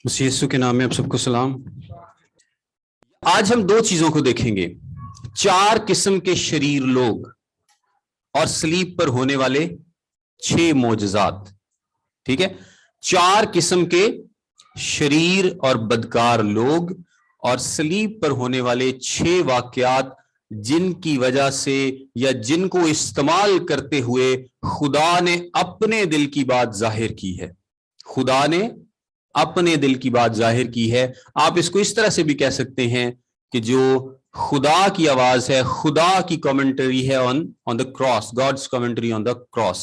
मसीह यीशु के नाम में आप सबको सलाम। आज हम दो चीजों को देखेंगे, 4 किस्म के शरीर लोग और सलीब पर होने वाले 6 मोजज़ात। ठीक है, 4 किस्म के शरीर और बदकार लोग और सलीब पर होने वाले 6 वाकयात जिनकी वजह से या जिनको इस्तेमाल करते हुए खुदा ने अपने दिल की बात जाहिर की है। खुदा ने अपने दिल की बात जाहिर की है। आप इसको इस तरह से भी कह सकते हैं कि जो खुदा की आवाज है, खुदा की कमेंट्री है on the cross, God's commentary on the cross.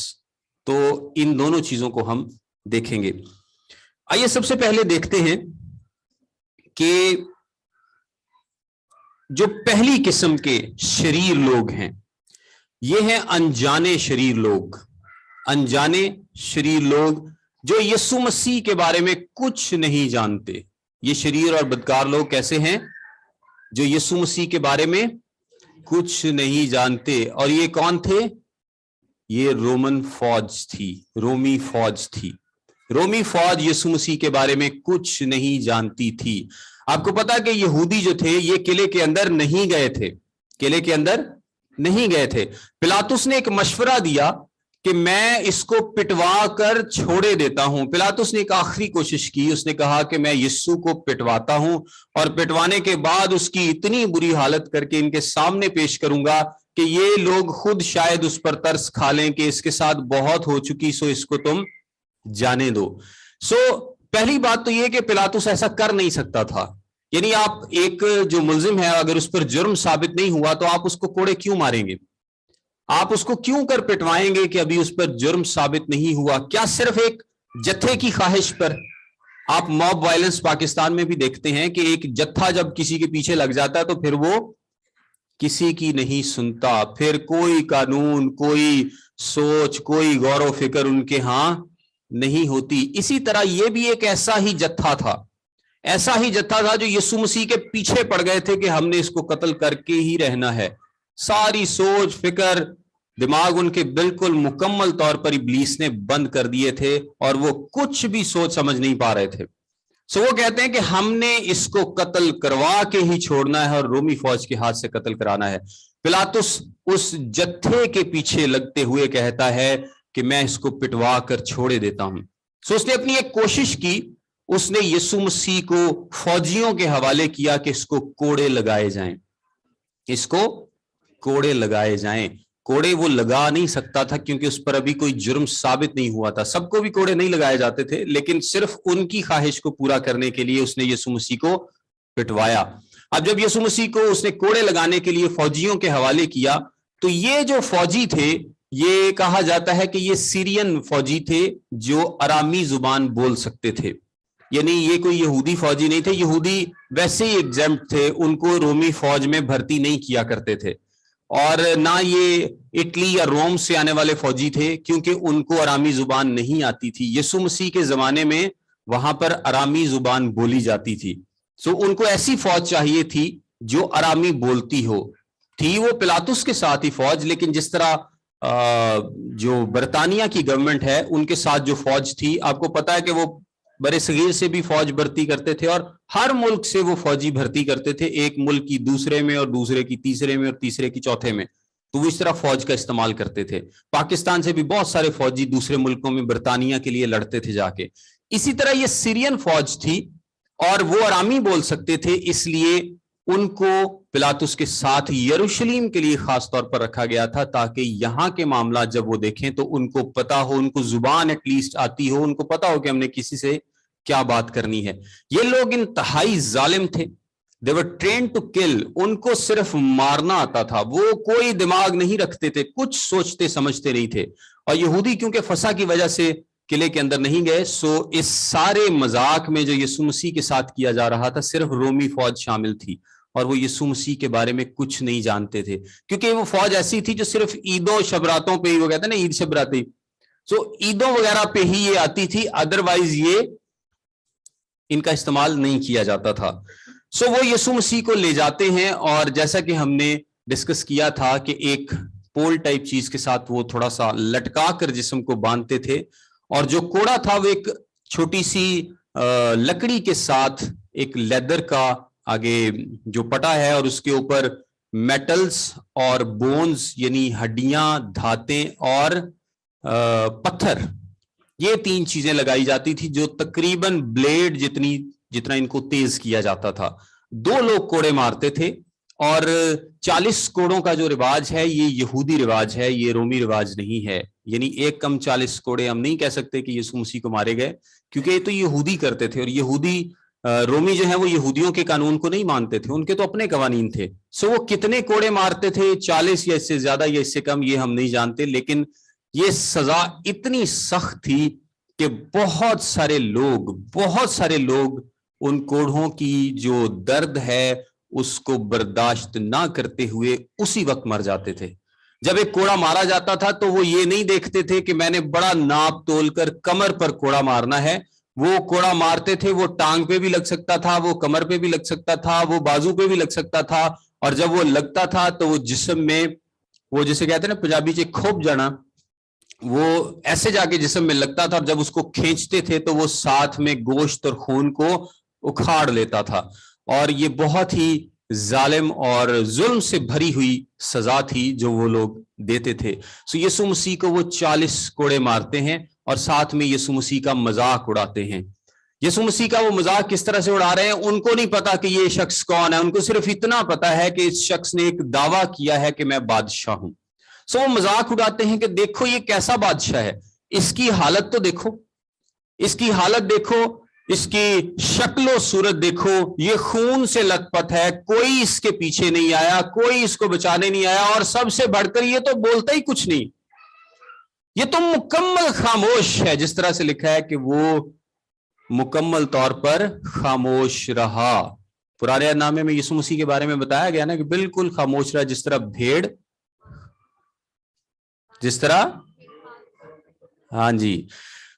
तो इन दोनों चीजों को हम देखेंगे। आइए सबसे पहले देखते हैं कि जो पहली किस्म के शरीर लोग हैं, ये हैं अनजाने शरीर लोग। अनजाने शरीर लोग जो यीशु मसीह के बारे में कुछ नहीं जानते। ये शरीर और बदकार लोग कैसे हैं? जो यीशु मसीह के बारे में कुछ नहीं जानते। और ये कौन थे? ये रोमन फौज थी, रोमी फौज थी। रोमी फौज यीशु मसीह के बारे में कुछ नहीं जानती थी। आपको पता है कि यहूदी जो थे ये किले के अंदर नहीं गए थे, किले के अंदर नहीं गए थे। पिलातुस ने एक मशवरा दिया कि मैं इसको पिटवा कर छोड़े देता हूं। पिलातुस ने एक आखिरी कोशिश की, उसने कहा कि मैं यीशु को पिटवाता हूं और पिटवाने के बाद उसकी इतनी बुरी हालत करके इनके सामने पेश करूंगा कि ये लोग खुद शायद उस पर तरस खा लें कि इसके साथ बहुत हो चुकी, सो इसको तुम जाने दो। सो पहली बात तो यह कि पिलातुस ऐसा कर नहीं सकता था। यानी आप एक जो मुल्जिम है, अगर उस पर जुर्म साबित नहीं हुआ तो आप उसको कोड़े क्यों मारेंगे? आप उसको क्यों कर पिटवाएंगे कि अभी उस पर जुर्म साबित नहीं हुआ? क्या सिर्फ एक जत्थे की ख्वाहिश पर? आप मॉब वायलेंस पाकिस्तान में भी देखते हैं कि एक जत्था जब किसी के पीछे लग जाता है तो फिर वो किसी की नहीं सुनता, फिर कोई कानून, कोई सोच, कोई गौर व फिक्र उनके यहां नहीं होती। इसी तरह ये भी एक ऐसा ही जत्था था, ऐसा ही जत्था था जो यीशु मसीह के पीछे पड़ गए थे कि हमने इसको कत्ल करके ही रहना है। सारी सोच फिक्र दिमाग उनके बिल्कुल मुकम्मल तौर पर इब्लीस ने बंद कर दिए थे और वो कुछ भी सोच समझ नहीं पा रहे थे। सो वो कहते हैं कि हमने इसको कत्ल करवा के ही छोड़ना है और रोमी फौज के हाथ से कत्ल कराना है। पिलातुस उस जत्थे के पीछे लगते हुए कहता है कि मैं इसको पिटवा कर छोड़े देता हूं। सो उसने अपनी एक कोशिश की, उसने यीशु मसीह को फौजियों के हवाले किया कि इसको कोड़े लगाए जाएं, इसको कोड़े लगाए जाएं। कोड़े वो लगा नहीं सकता था क्योंकि उस पर अभी कोई जुर्म साबित नहीं हुआ था। सबको भी कोड़े नहीं लगाए जाते थे, लेकिन सिर्फ उनकी ख्वाहिश को पूरा करने के लिए उसने यीशु मसीह को पिटवाया। अब जब यीशु मसीह को उसने कोड़े लगाने के लिए फौजियों के हवाले किया तो ये जो फौजी थे, ये कहा जाता है कि ये सीरियन फौजी थे जो अरामी जुबान बोल सकते थे। यानी ये कोई यहूदी फौजी नहीं थे। यहूदी वैसे ही एग्जेम्प्ट थे, उनको रोमी फौज में भर्ती नहीं किया करते थे। और ना ये इटली या रोम से आने वाले फौजी थे क्योंकि उनको अरामी जुबान नहीं आती थी। यीशु मसीह के जमाने में वहां पर अरामी जुबान बोली जाती थी। सो उनको ऐसी फौज चाहिए थी जो अरामी बोलती हो। थी वो पिलातुस के साथ ही फौज, लेकिन जिस तरह जो बरतानिया की गवर्नमेंट है उनके साथ जो फौज थी, आपको पता है कि वो बड़े सगीर से भी फौज भर्ती करते थे और हर मुल्क से वो फौजी भर्ती करते थे, एक मुल्क की दूसरे में और दूसरे की तीसरे में और तीसरे की चौथे में। तो वो इस तरह फौज का इस्तेमाल करते थे। पाकिस्तान से भी बहुत सारे फौजी दूसरे मुल्कों में बरतानिया के लिए लड़ते थे जाके। इसी तरह ये सीरियन फौज थी और वो अरामी बोल सकते थे, इसलिए उनको पिलातुस के साथ यरूशलेम के लिए खास तौर पर रखा गया था ताकि यहां के मामला जब वो देखें तो उनको पता हो, उनको जुबान एटलीस्ट आती हो, उनको पता हो कि हमने किसी से क्या बात करनी है। ये लोग इंतहाई जालिम थे। दे वर ट्रेन टू किल। उनको सिर्फ मारना आता था, वो कोई दिमाग नहीं रखते थे, कुछ सोचते समझते नहीं थे। और यहूदी क्योंकि फसा की वजह से किले के अंदर नहीं गए, सो इस सारे मजाक में जो यीशु मसीह के साथ किया जा रहा था सिर्फ रोमी फौज शामिल थी और वो यीशु मसीह के बारे में कुछ नहीं जानते थे क्योंकि वो फौज ऐसी थी जो सिर्फ ईदों शबरातों पे ही, वो कहते हैं ना ईद शबराती, सो ईदों वगैरह पे ही ये आती थी, अदरवाइज ये इनका इस्तेमाल नहीं किया जाता था। सो वो यीशु मसीह को ले जाते हैं और जैसा कि हमने डिस्कस किया था कि एक पोल टाइप चीज के साथ वो थोड़ा सा लटका कर जिस्म को बांधते थे और जो कोड़ा था वो एक छोटी सी लकड़ी के साथ एक लेदर का आगे जो पटा है और उसके ऊपर मेटल्स और बोन्स यानी हड्डियां, धातें और पत्थर, ये 3 चीजें लगाई जाती थी जो तकरीबन ब्लेड जितना इनको तेज किया जाता था। 2 लोग कोड़े मारते थे और 40 कोड़ों का जो रिवाज है ये यहूदी रिवाज है, ये रोमी रिवाज नहीं है। यानी एक कम 40 कोड़े हम नहीं कह सकते कि यीशु मसीह को मारे गए, क्योंकि ये तो यहूदी करते थे और यहूदी रोमी जो है वो यहूदियों के कानून को नहीं मानते थे, उनके तो अपने कवानीन थे। सो वो कितने कोड़े मारते थे, 40 या इससे ज्यादा या इससे कम, ये हम नहीं जानते, लेकिन ये सजा इतनी सख्त थी कि बहुत सारे लोग उन कोड़ों की जो दर्द है उसको बर्दाश्त ना करते हुए उसी वक्त मर जाते थे। जब एक कोड़ा मारा जाता था तो वो ये नहीं देखते थे कि मैंने बड़ा नाप तोल कर कमर पर कोड़ा मारना है। वो कोड़ा मारते थे, वो टांग पे भी लग सकता था, वो कमर पे भी लग सकता था, वो बाजू पे भी लग सकता था, और जब वो लगता था तो वो जिस्म में, वो जिसे कहते हैं ना पंजाबी च खोप जाना, वो ऐसे जाके जिस्म में लगता था, और जब उसको खींचते थे तो वो साथ में गोश्त और खून को उखाड़ लेता था। और ये बहुत ही जालिम और जुल्म से भरी हुई सजा थी जो वो लोग देते थे। सो यीशु मसीह को वो 40 कोड़े मारते हैं और साथ में यीशु मसीह का मजाक उड़ाते हैं। यीशु मसीह का वो मजाक किस तरह से उड़ा रहे हैं, उनको नहीं पता कि ये शख्स कौन है, उनको सिर्फ इतना पता है कि इस शख्स ने एक दावा किया है कि मैं बादशाह हूं। सो वो मजाक उड़ाते हैं कि देखो ये कैसा बादशाह है, इसकी हालत तो देखो, इसकी हालत देखो, इसकी शक्लो सूरत देखो, ये खून से लथपथ है, कोई इसके पीछे नहीं आया, कोई इसको बचाने नहीं आया, और सबसे बढ़कर ये तो बोलता ही कुछ नहीं, ये तो मुकम्मल खामोश है। जिस तरह से लिखा है कि वो मुकम्मल तौर पर खामोश रहा। पुराने नामे में यीशु मसीह के बारे में बताया गया ना कि बिल्कुल खामोश रहा, जिस तरह भेड़, जिस तरह, हाँ जी।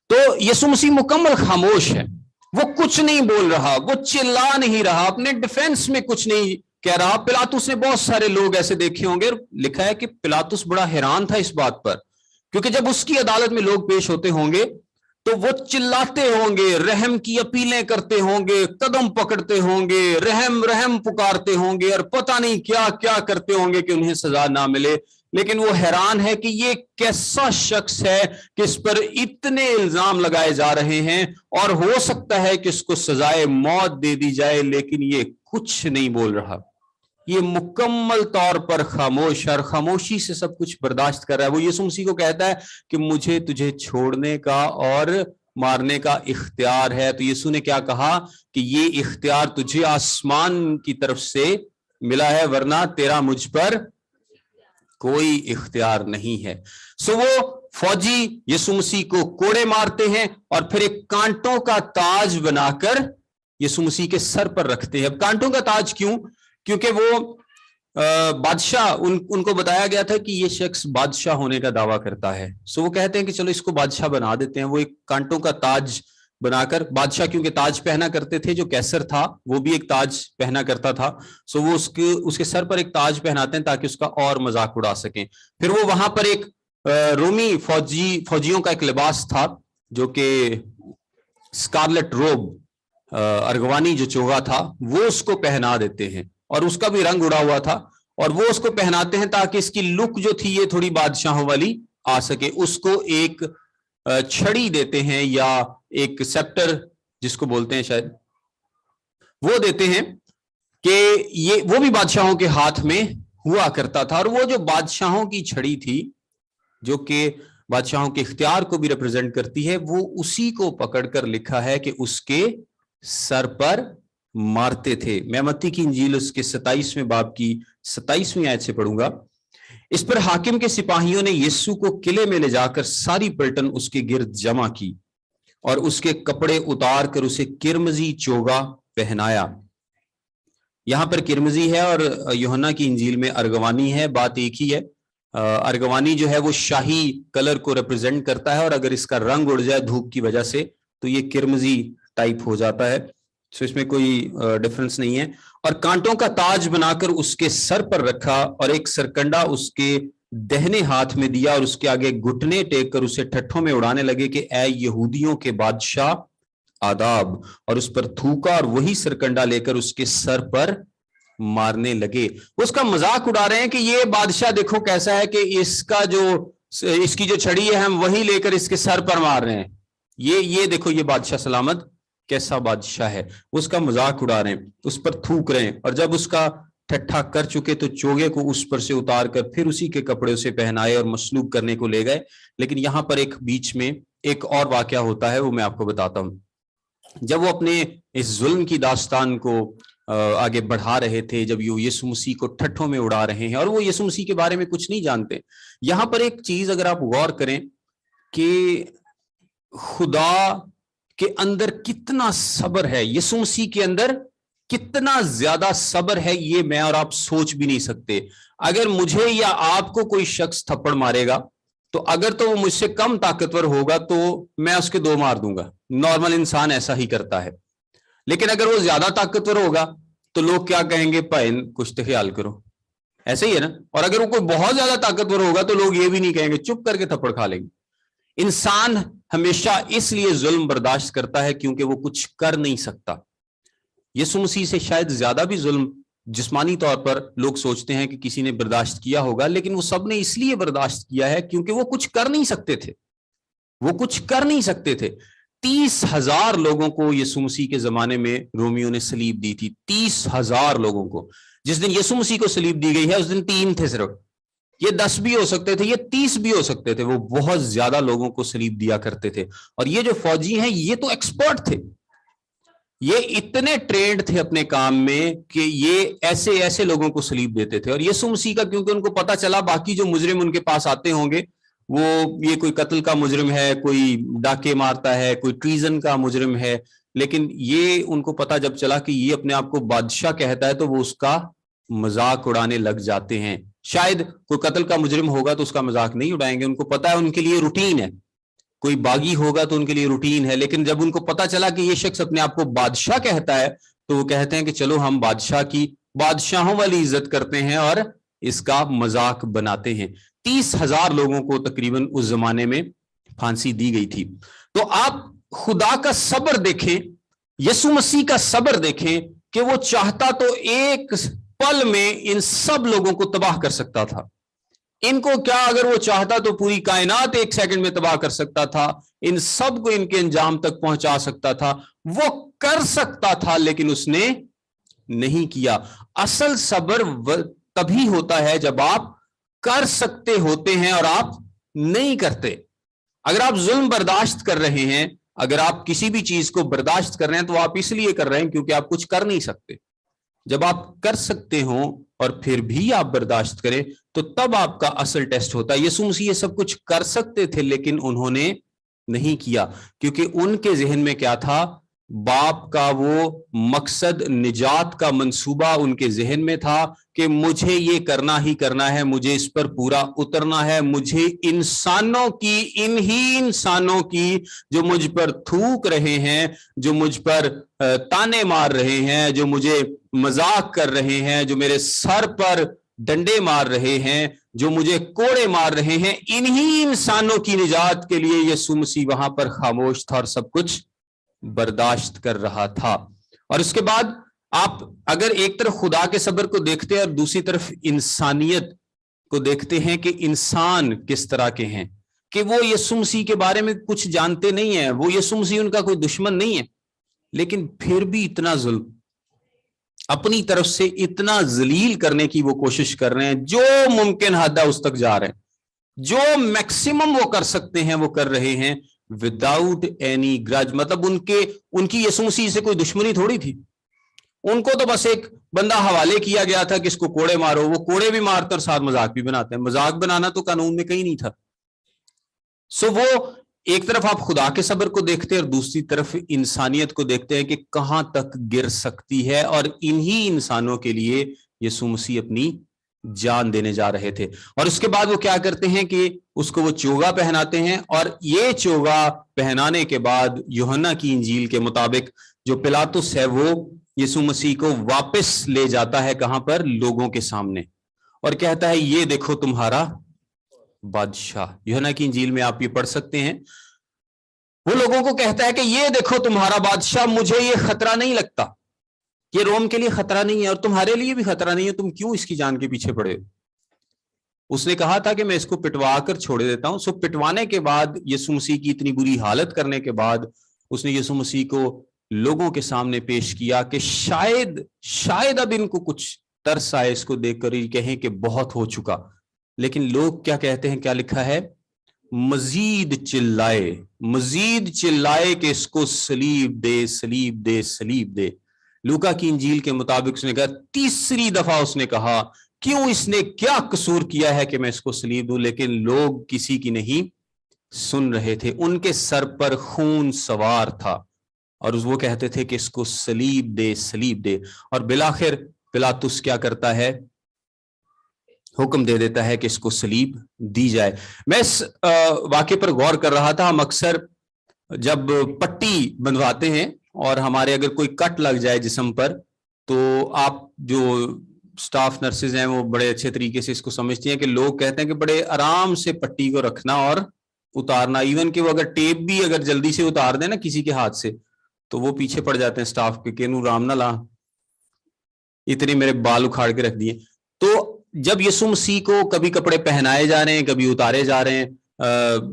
तो यीशु मसीह मुकम्मल खामोश है, वो कुछ नहीं बोल रहा, वो चिल्ला नहीं रहा, अपने डिफेंस में कुछ नहीं कह रहा। पिलातुस ने बहुत सारे लोग ऐसे देखे होंगे, लिखा है कि पिलातुस बड़ा हैरान था इस बात पर, क्योंकि जब उसकी अदालत में लोग पेश होते होंगे तो वो चिल्लाते होंगे, रहम की अपीलें करते होंगे, कदम पकड़ते होंगे, रहम रहम पुकारते होंगे, और पता नहीं क्या क्या करते होंगे कि उन्हें सजा ना मिले। लेकिन वो हैरान है कि ये कैसा शख्स है कि इस पर इतने इल्जाम लगाए जा रहे हैं, और हो सकता है कि इसको सजाए मौत दे दी जाए, लेकिन ये कुछ नहीं बोल रहा, ये मुकम्मल तौर पर खामोश और खामोशी से सब कुछ बर्दाश्त कर रहा है। वो यीशु मसीह को कहता है कि मुझे तुझे छोड़ने का और मारने का इख्तियार है। तो यीशु ने क्या कहा कि ये इख्तियार तुझे आसमान की तरफ से मिला है, वरना तेरा मुझ पर कोई इख्तियार नहीं है। सो वो फौजी यीशु मसीह को कोड़े मारते हैं और फिर एक कांटों का ताज बनाकर यीशु मसीह के सर पर रखते हैं। अब कांटों का ताज क्यों? क्योंकि वो बादशाह, उनको बताया गया था कि ये शख्स बादशाह होने का दावा करता है। सो वो कहते हैं कि चलो इसको बादशाह बना देते हैं। वो एक कांटों का ताज बनाकर, बादशाह क्योंकि ताज पहना करते थे, जो कैसर था वो भी एक ताज पहना करता था, सो वो उसके सर पर एक ताज पहनाते हैं ताकि उसका और मजाक उड़ा सकें। फिर वो वहां पर एक रोमी फौजियों का एक लिबास था जो कि स्कारलेट रोब, अर्गवानी जो चोगा था, वो उसको पहना देते हैं, और उसका भी रंग उड़ा हुआ था, और वो उसको पहनाते हैं ताकि इसकी लुक जो थी ये थोड़ी बादशाहों वाली आ सके। उसको एक छड़ी देते हैं या एक सेप्टर जिसको बोलते हैं शायद, वो देते हैं कि ये वो भी बादशाहों के हाथ में हुआ करता था। और वो जो बादशाहों की छड़ी थी जो कि बादशाहों के इख्तियार को भी रिप्रेजेंट करती है, वो उसी को पकड़कर लिखा है कि उसके सर पर मारते थे। मैं मत्ती की इंजील उसके 27वें बाब की 27वीं आयत से पढ़ूंगा। इस पर हाकिम के सिपाहियों ने यीशु को किले में ले जाकर सारी पलटन उसके गिर्द जमा की और उसके कपड़े उतार कर उसे किरमजी चोगा पहनाया। यहां पर किरमजी है और यूहन्ना की इंजील में अर्गवानी है, बात एक ही है। अर्गवानी जो है वो शाही कलर को रिप्रेजेंट करता है, और अगर इसका रंग उड़ जाए धूप की वजह से तो ये किरमजी टाइप हो जाता है। सो इसमें कोई डिफरेंस नहीं है। और कांटों का ताज बनाकर उसके सर पर रखा और एक सरकंडा उसके दाहिने हाथ में दिया और उसके आगे घुटने टेक कर उसे ठट्ठों में उड़ाने लगे कि ऐ यहूदियों के बादशाह आदाब और उस पर थूका और वही सरकंडा लेकर उसके सर पर मारने लगे। उसका मजाक उड़ा रहे हैं कि ये बादशाह देखो कैसा है कि इसकी जो छड़ी है हम वही लेकर इसके सर पर मार रहे हैं। ये देखो ये बादशाह सलामत कैसा बादशाह है। उसका मजाक उड़ा रहे हैं, उस पर थूक रहे हैं, और जब उसका ठट्ठा कर चुके तो चोगे को उस पर से उतार कर फिर उसी के कपड़े उसे पहनाए और मसलूब करने को ले गए। लेकिन यहां पर एक बीच में एक और वाकया होता है, वो मैं आपको बताता हूं। जब वो अपने इस जुल्म की दास्तान को आगे बढ़ा रहे थे, जब यीशु मसीह को ठट्ठों में उड़ा रहे हैं और वो यीशु मसीह के बारे में कुछ नहीं जानते, यहां पर एक चीज अगर आप गौर करें कि खुदा के अंदर कितना सब्र है, यीशु मसीह के अंदर कितना ज्यादा सब्र है, ये मैं और आप सोच भी नहीं सकते। अगर मुझे या आपको कोई शख्स थप्पड़ मारेगा तो अगर तो वो मुझसे कम ताकतवर होगा तो मैं उसके 2 मार दूंगा, नॉर्मल इंसान ऐसा ही करता है। लेकिन अगर वो ज्यादा ताकतवर होगा तो लोग क्या कहेंगे, भाई कुछ तो ख्याल करो, ऐसे ही है ना। और अगर वो कोई बहुत ज्यादा ताकतवर होगा तो लोग ये भी नहीं कहेंगे, चुप करके थप्पड़ खा लेंगे। इंसान हमेशा इसलिए जुल्म बर्दाश्त करता है क्योंकि वो कुछ कर नहीं सकता। यीशु मसीह से शायद ज्यादा भी जुल्म जिस्मानी तौर पर लोग सोचते हैं कि किसी ने बर्दाश्त किया होगा, लेकिन वो सब ने इसलिए बर्दाश्त किया है क्योंकि वो कुछ कर नहीं सकते थे। वो कुछ कर नहीं सकते थे। 30,000 लोगों को यीशु मसीह के जमाने में रोमियो ने सलीब दी थी। 30,000 लोगों को। जिस दिन यीशु मसीह को सलीब दी गई है उस दिन 3 थे सिर्फ। ये 10 भी हो सकते थे, ये 30 भी हो सकते थे। वो बहुत ज्यादा लोगों को सलीब दिया करते थे। और ये जो फौजी हैं ये तो एक्सपर्ट थे, ये इतने ट्रेंड थे अपने काम में कि ये ऐसे ऐसे लोगों को सलीब देते थे। और यीशु मसीह का क्योंकि उनको पता चला बाकी जो मुजरिम उनके पास आते होंगे वो ये कोई कत्ल का मुजरिम है, कोई डाके मारता है, कोई ट्रीजन का मुजरिम है, लेकिन ये उनको पता जब चला कि ये अपने आप को बादशाह कहता है तो वो उसका मजाक उड़ाने लग जाते हैं। शायद कोई कत्ल का मुजरिम होगा तो उसका मजाक नहीं उड़ाएंगे, उनको पता है, उनके लिए रूटीन है। कोई बागी होगा तो उनके लिए रूटीन है। लेकिन जब उनको पता चला कि ये शख्स अपने आप को बादशाह कहता है तो वो कहते हैं कि चलो हम बादशाहों वाली इज्जत करते हैं और इसका मजाक बनाते हैं। 30,000 लोगों को तकरीबन उस जमाने में फांसी दी गई थी। तो आप खुदा का सब्र देखें, यीशु मसीह का सब्र देखें कि वो चाहता तो एक पल में इन सब लोगों को तबाह कर सकता था। इनको क्या, अगर वो चाहता तो पूरी कायनात 1 सेकंड में तबाह कर सकता था, इन सब को इनके अंजाम तक पहुंचा सकता था, वो कर सकता था, लेकिन उसने नहीं किया। असल सब्र तभी होता है जब आप कर सकते होते हैं और आप नहीं करते। अगर आप जुल्म बर्दाश्त कर रहे हैं, अगर आप किसी भी चीज को बर्दाश्त कर रहे हैं तो आप इसलिए कर रहे हैं क्योंकि आप कुछ कर नहीं सकते। जब आप कर सकते हो और फिर भी आप बर्दाश्त करें तो तब आपका असल टेस्ट होता है। यीशु मसीह ये सब कुछ कर सकते थे लेकिन उन्होंने नहीं किया क्योंकि उनके जहन में क्या था, बाप का वो मकसद, निजात का मंसूबा उनके जहन में था कि मुझे ये करना ही करना है, मुझे इस पर पूरा उतरना है, मुझे इंसानों की, इन्हीं इंसानों की जो मुझ पर थूक रहे हैं, जो मुझ पर ताने मार रहे हैं, जो मुझे मजाक कर रहे हैं, जो मेरे सर पर डंडे मार रहे हैं, जो मुझे कोड़े मार रहे हैं, इन्हीं इंसानों की निजात के लिए यीशु मसीह वहां पर खामोश था और सब कुछ बर्दाश्त कर रहा था। और उसके बाद आप अगर एक तरफ खुदा के सब्र को देखते हैं और दूसरी तरफ इंसानियत को देखते हैं कि इंसान किस तरह के हैं, कि वो यीशु मसीह के बारे में कुछ जानते नहीं है, वो यीशु मसीह उनका कोई दुश्मन नहीं है, लेकिन फिर भी इतना जुल्म अपनी तरफ से इतना जलील करने की वो कोशिश कर रहे हैं, जो मुमकिन हद है उस तक जा रहे हैं, जो मैक्सिमम वो कर सकते हैं वो कर रहे हैं विदाउट एनी ग्रज। मतलब उनकी यीशु मसीह से कोई दुश्मनी थोड़ी थी, उनको तो बस एक बंदा हवाले किया गया था कि इसको कोड़े मारो, वो कोड़े भी मारते और साथ मजाक भी बनाते हैं। मजाक बनाना तो कानून में कहीं नहीं था। सो वो एक तरफ आप खुदा के सब्र को देखते हैं और दूसरी तरफ इंसानियत को देखते हैं कि कहां तक गिर सकती है, और इन्हीं इंसानों के लिए यीशु मसीह अपनी जान देने जा रहे थे। और उसके बाद वो क्या करते हैं कि उसको वो चोगा पहनाते हैं, और ये चोगा पहनाने के बाद यूहन्ना की इंजील के मुताबिक जो पिलातुस है वो यीशु मसीह को वापस ले जाता है, कहां पर, लोगों के सामने, और कहता है ये देखो तुम्हारा बादशाह। यूहन्ना की इंजील में आप ये पढ़ सकते हैं وہ لوگوں کو کہتا ہے کہ یہ دیکھو تمہارا بادشاہ، مجھے یہ خطرہ نہیں لگتا، یہ روم کے لیے خطرہ نہیں ہے اور تمہارے لیے بھی خطرہ نہیں ہے، تم کیوں اس کی جان کے پیچھے پڑے؟ اس نے کہا تھا کہ میں اس کو پٹوا کر چھوڑ دیتا ہوں۔ سو پٹوانے کے بعد، یسوع مسیح کی اتنی بری حالت کرنے کے بعد، اس نے یسوع مسیح کو لوگوں کے سامنے پیش کیا کہ شاید اب ان کو کچھ ترس آئے اس کو دیکھ کر، یہ کہیں کہ بہت ہو چکا۔ لیکن لوگ کیا کہتے ہیں؟ کیا لکھا ہے؟ مزید چلائے کہ اس کو سلیب دے، سلیب دے، سلیب دے۔ لوکا کی انجیل کے مطابق اس نے کہا، تیسری دفعہ اس نے کہا، کیوں اس نے کیا قصور کیا ہے کہ میں اس کو سلیب دوں؟ لیکن لوگ کسی کی نہیں سن رہے تھے، ان کے سر پر خون سوار تھا اور وہ کہتے تھے کہ اس کو سلیب دے، سلیب دے۔ اور بالآخر پلاطس کیا کرتا ہے؟ حکم دے دیتا ہے کہ اس کو سلیب دی جائے۔ میں اس واقعے پر غور کر رہا تھا، ہم اکثر جب پٹی بندھواتے ہیں اور ہمارے اگر کوئی کٹ لگ جائے جسم پر، تو آپ جو سٹاف نرسز ہیں وہ بڑے اچھے طریقے سے اس کو سمجھتی ہیں کہ لوگ کہتے ہیں کہ بڑے آرام سے پٹی کو رکھنا اور اتارنا، ایون کہ وہ اگر ٹیپ بھی اگر جلدی سے اتار دیں نا کسی کے ہاتھ سے، تو وہ پیچھے پڑ جاتے ہیں سٹاف کے کہ نو رام نہ لا، اتنے میرے بال اکھاڑ کے رکھ دیے۔ تو جب یسوع مسیح کو کبھی کپڑے پہنائے جا رہے ہیں، کبھی اتارے جا رہے ہیں،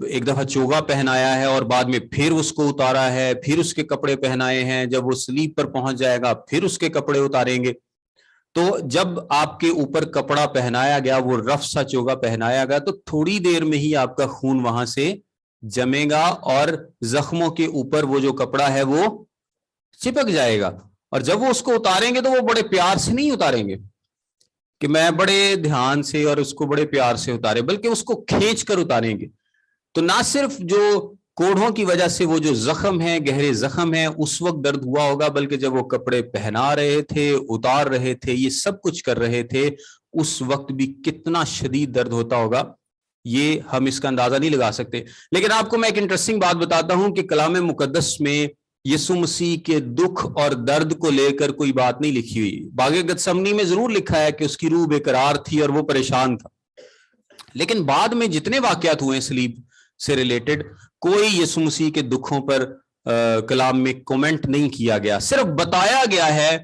ایک دفعہ چوگا پہنایا ہے اور بعد میں پھر اس کو اتارا ہے، پھر اس کے کپڑے پہنائے ہیں، جب وہ سلیب پر پہنچ جائے گا پھر اس کے کپڑے اتاریں گے۔ تو جب آپ کے اوپر کپڑا پہنایا گیا، وہ رف سا چوگا پہنایا گیا، تو تھوڑی دیر میں ہی آپ کا خون وہاں سے جمے گا اور زخموں کے اوپر وہ جو کپڑا ہے وہ چپک جائے گا۔ اور جب وہ اس کو اتاریں گے تو وہ بڑے پیار سے نہیں اتاریں گے کہ میں بڑے دھیان سے اور اس کو بڑے پیار سے اتارے، بلکہ اس کو کھینچ کر اتاریں گے۔ تو نہ صرف جو کوڑھوں کی وجہ سے وہ جو زخم ہیں، گہرے زخم ہیں، اس وقت درد ہوا ہوگا، بلکہ جب وہ کپڑے پہنا رہے تھے، اتار رہے تھے، یہ سب کچھ کر رہے تھے، اس وقت بھی کتنا شدید درد ہوتا ہوگا، یہ ہم اس کا اندازہ نہیں لگا سکتے۔ لیکن آپ کو میں ایک انٹرسٹنگ بات بتاتا ہوں کہ کلام مقدس میں یسوع مسیح کے دکھ اور درد کو لے کر کوئی بات نہیں لکھی ہوئی۔ باغ گتسمنی میں ضرور لکھا ہے کہ اس کی روح بے قرار تھی اور وہ پریشان تھا، لیکن بعد میں جتنے واقعات ہوئے سلیب سے ریلیٹڈ، کوئی یسوع مسیح کے دکھوں پر کلام میں کومنٹ نہیں کیا گیا، صرف بتایا گیا ہے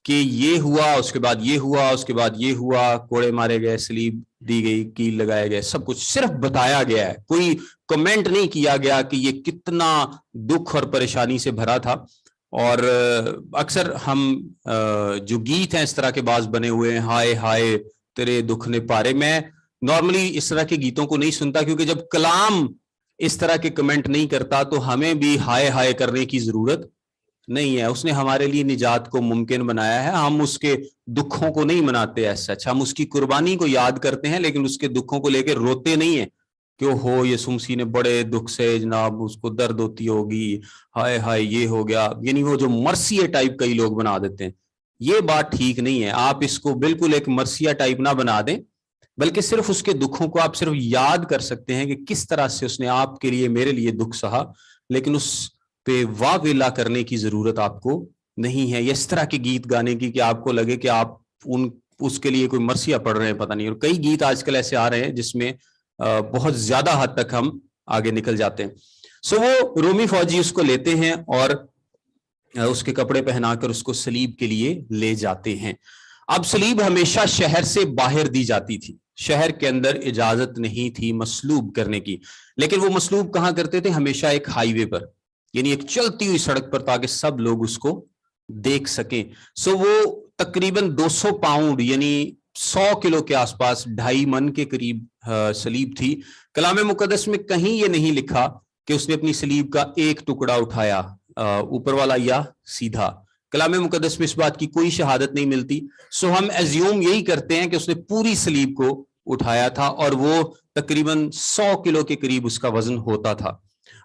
کہ یہ ہوا، اس کے بعد یہ ہوا، اس کے بعد یہ ہوا، کوڑے مارے گئے، سلیب دی گئی، کیل لگائے گئے، سب کچھ صرف بتایا گیا ہے، کوئی کمنٹ نہیں کیا گیا کہ یہ کتنا دکھ اور پریشانی سے بھرا تھا۔ اور اکثر ہم جو گیت ہیں اس طرح کے بعض بنے ہوئے ہیں، ہائے ہائے تیرے دکھ نے پارے، میں نارملی اس طرح کے گیتوں کو نہیں سنتا، کیونکہ جب کلام اس طرح کے کمنٹ نہیں کرتا تو ہمیں بھی ہائے ہائے کرنے کی ضرورت نہیں ہے۔ اس نے ہمارے لیے نجات کو ممکن بنایا ہے، ہم اس کے دکھوں کو نہیں مناتے ایسا، ہم اس کی قربانی کو یاد کرتے ہیں، لیکن اس کے دکھوں کو لے کے روتے نہیں ہیں کہ ہو یسوع مسیح نے بڑے دکھ سے جناب، اس کو درد ہوتی ہوگی، ہائے ہائے یہ ہو گیا، یعنی وہ جو مرثیہ ٹائپ کئی لوگ بنا دیتے ہیں، یہ بات ٹھیک نہیں ہے۔ آپ اس کو بالکل ایک مرثیہ ٹائپ نہ بنا دیں، بلکہ صرف اس کے دکھوں کو آپ صرف یاد کر سکتے ہیں کہ کس طرح سے اس نے آپ کے لیے، میرے لیے دکھ سہا، لیکن اس پہ واہ ویلا کرنے کی ضرورت آپ کو نہیں ہے، اس طرح کے گیت گانے کی کہ آپ کو لگے کہ آپ اس کے لیے کوئی مرثیہ پڑھ رہے ہیں، پتہ نہیں۔ اور کئی گیت آج کل ایسے آ رہے ہیں جس میں بہت زیادہ حد تک ہم آگے نکل جاتے ہیں۔ سو وہ رومی فوجی اس کو لیتے ہیں اور اس کے کپڑے پہنا کر اس کو سلیب کے لیے لے جاتے ہیں۔ اب سلیب ہمیشہ شہر سے باہر دی جاتی تھی، شہر کے اندر اجازت نہیں تھی مصلوب کرنے کی، لیکن وہ مصلوب کہاں کرتے تھے؟ ہمیشہ ایک ہائی وے پر، یعنی ایک چلتی ہوئی سڑک پر، تاکہ سب لوگ اس کو دیکھ سکیں۔ سو وہ تقریباً 200 پاؤنڈ یعنی 100 کلو کے آس پاس، 2.5 من کے قریب سلیب تھی۔ کلام مقدس میں کہیں یہ نہیں لکھا کہ اس نے اپنی سلیب کا ایک ٹکڑا اٹھایا، اوپر والا یا سیدھا، کلام مقدس میں اس بات کی کوئی شہادت نہیں ملتی۔ سو ہم ایزیوم یہی کرتے ہیں کہ اس نے پوری سلیب کو اٹھایا تھا، اور وہ تقریباً 100 کلو کے قریب اس کا وزن ہوتا تھا۔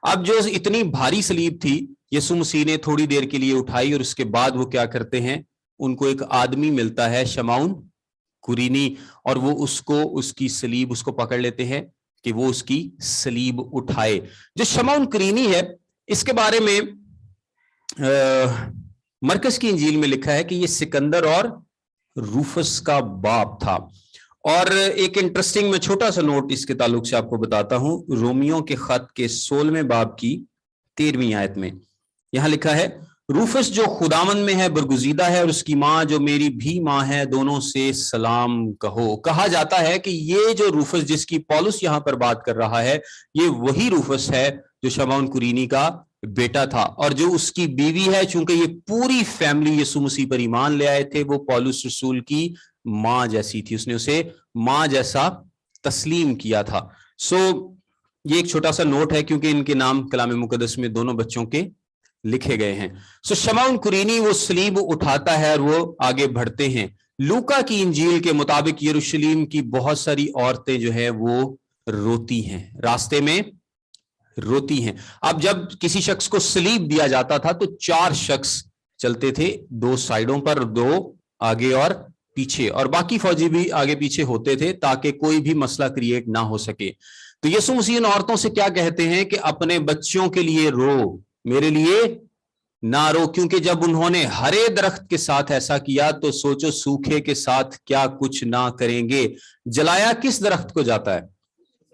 اب جو اتنی بھاری سلیب تھی، یسوع مسیح نے تھوڑی دیر کے لیے اٹھائی، اور اس کے بعد وہ کیا کرتے ہیں؟ ان کو ایک آدمی ملتا ہے شمعون قرینی، اور وہ اس کی سلیب اس کو پکڑ لیتے ہیں کہ وہ اس کی سلیب اٹھائے۔ جو شمعون قرینی ہے، اس کے بارے میں مرکز کی انجیل میں لکھا ہے کہ یہ سکندر اور روفس کا باپ تھا۔ اور ایک انٹرسٹنگ میں چھوٹا سا نوٹ اس کے تعلق سے آپ کو بتاتا ہوں، رومیوں کے خط کے 16ویں باب کی 13वीं आयत में यहां लिखा है, रूफस जो खुदावन में है बरगुजीदा है और उसकी माँ जो मेरी भी माँ है, दोनों से सलाम कहो। कहा जाता है कि ये जो रूफस जिसकी पौलुस यहां पर बात कर रहा है, ये वही रूफस है जो शमौन कुरीनी का बेटा था, और जो उसकी बीवी है, चूंकि ये पूरी फैमिली यीशु मसीह पर ईमान ले आए थे, वो पौलुस रसूल की माँ जैसी थी, उसने उसे माँ जैसा तस्लीम किया था। सो ये एक छोटा सा नोट है, क्योंकि इनके नाम कलाम मुकद्दस में दोनों बच्चों के लिखे गए हैं। सो शमौन कुरीनी वो सलीब उठाता है और वो आगे बढ़ते हैं। लूका की इंजील के मुताबिक यरूशलेम की बहुत सारी औरतें जो है वो रोती हैं, रास्ते में रोती हैं। अब जब किसी शख्स को सलीब दिया जाता था तो 4 शख्स चलते थे, 2 साइडों पर, 2 आगे और पीछे, और बाकी फौजी भी आगे पीछे होते थे ताकि कोई भी मसला क्रिएट ना हो सके। तो यीशु मसीह उन औरतों से क्या कहते हैं कि अपने बच्चों के लिए रो, मेरे लिए ना रो, क्योंकि जब उन्होंने हरे दरख्त के साथ ऐसा किया तो सोचो सूखे के साथ क्या कुछ ना करेंगे। जलाया किस दरख्त को जाता है?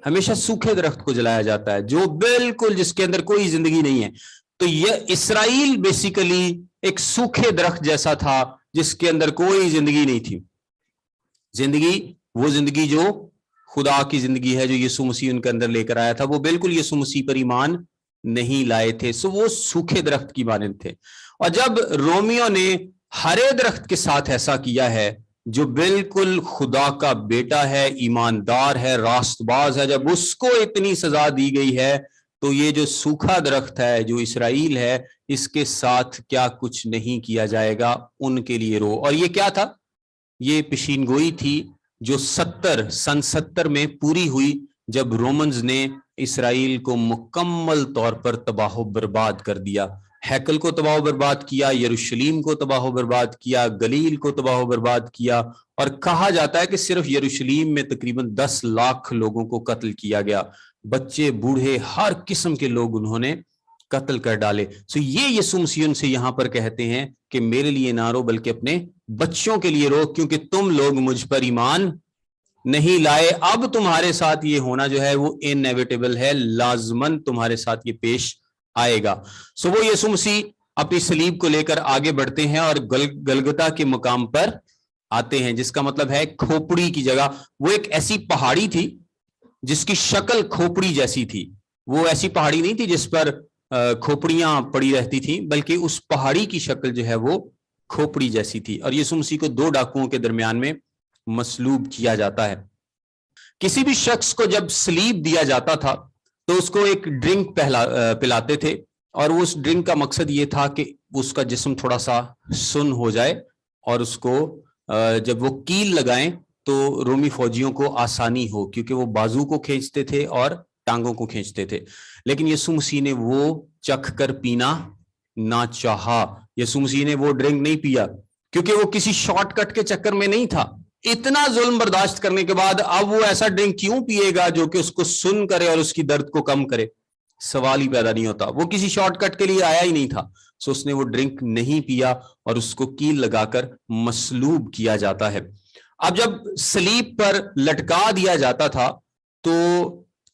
हमेशा सूखे दरख्त को जलाया जाता है, जो बिल्कुल जिसके अंदर कोई जिंदगी नहीं है। तो यह इसराइल बेसिकली एक सूखे दरख्त जैसा था जिसके अंदर कोई जिंदगी नहीं थी। जिंदगी, वो जिंदगी जो खुदा की जिंदगी है, जो यीशु मसीह उनके अंदर लेकर आया था, वो बिल्कुल यीशु मसीह पर ईमान नहीं लाए थे। सो वो सूखे दरख्त की मानंद थे। और जब रोमियो ने हरे दरख्त के साथ ऐसा किया है, जो बिल्कुल खुदा का बेटा है, ईमानदार है, रास्तबाज है, जब उसको इतनी सजा दी गई है, तो ये जो सूखा दरख्त है, जो इसराइल है, इसके साथ क्या कुछ नहीं किया जाएगा, उनके लिए रो। और ये क्या था? ये पेशीनगोई थी जो सन 70 में पूरी हुई, जब रोमन्स ने इसराइल को मुकम्मल तौर पर तबाह बर्बाद कर दिया। हैकल को तबाह बर्बाद किया, यरूशलेम को तबाह बर्बाद किया, गलील को तबाह बर्बाद किया, और कहा जाता है कि सिर्फ यरूशलेम में तकरीबन 10 लाख लोगों को कत्ल किया गया। बच्चे, बूढ़े, हर किस्म के लोग उन्होंने कत्ल कर डाले। सो ये यीशु मसीह से यहां पर कहते हैं कि मेरे लिए ना रो, बल्कि अपने बच्चों के लिए रो, क्योंकि तुम लोग मुझ पर ईमान नहीं लाए। अब तुम्हारे साथ ये होना जो है वो इनएविटेबल है, लाजमन तुम्हारे साथ ये पेश आएगा। सो वो यीशु मसीह अपनी सलीब को लेकर आगे बढ़ते हैं और गलगता के मुकाम पर आते हैं, जिसका मतलब है खोपड़ी की जगह। वो एक ऐसी पहाड़ी थी जिसकी शक्ल खोपड़ी जैसी थी। वो ऐसी पहाड़ी नहीं थी जिस पर खोपड़ियां पड़ी रहती थी, बल्कि उस पहाड़ी की शक्ल जो है वो खोपड़ी जैसी थी। और यीशु मसीह को 2 डाकुओं के दरमियान में मसलूब किया जाता है। किसी भी शख्स को जब सलीब दिया जाता था तो उसको एक ड्रिंक पिलाते थे, और उस ड्रिंक का मकसद ये था कि उसका जिस्म थोड़ा सा सुन्न हो जाए, और उसको जब वो कील लगाएं तो रोमी फौजियों को आसानी हो, क्योंकि वो बाजू को खींचते थे और टांगों को खींचते थे। लेकिन यीशु मसीह ने वो चख कर पीना ना चाहा। यीशु मसीह ने वो ड्रिंक नहीं पिया, क्योंकि वो किसी शॉर्टकट के चक्कर में नहीं था। इतना जुल्म बर्दाश्त करने के बाद अब वो ऐसा ड्रिंक क्यों पिएगा जो कि उसको सुन करे और उसकी दर्द को कम करे? सवाल ही पैदा नहीं होता। वो किसी शॉर्टकट के लिए आया ही नहीं था। सो उसने वो ड्रिंक नहीं पिया और उसको कील लगाकर मसलूब किया जाता है। अब जब सलीब पर लटका दिया जाता था तो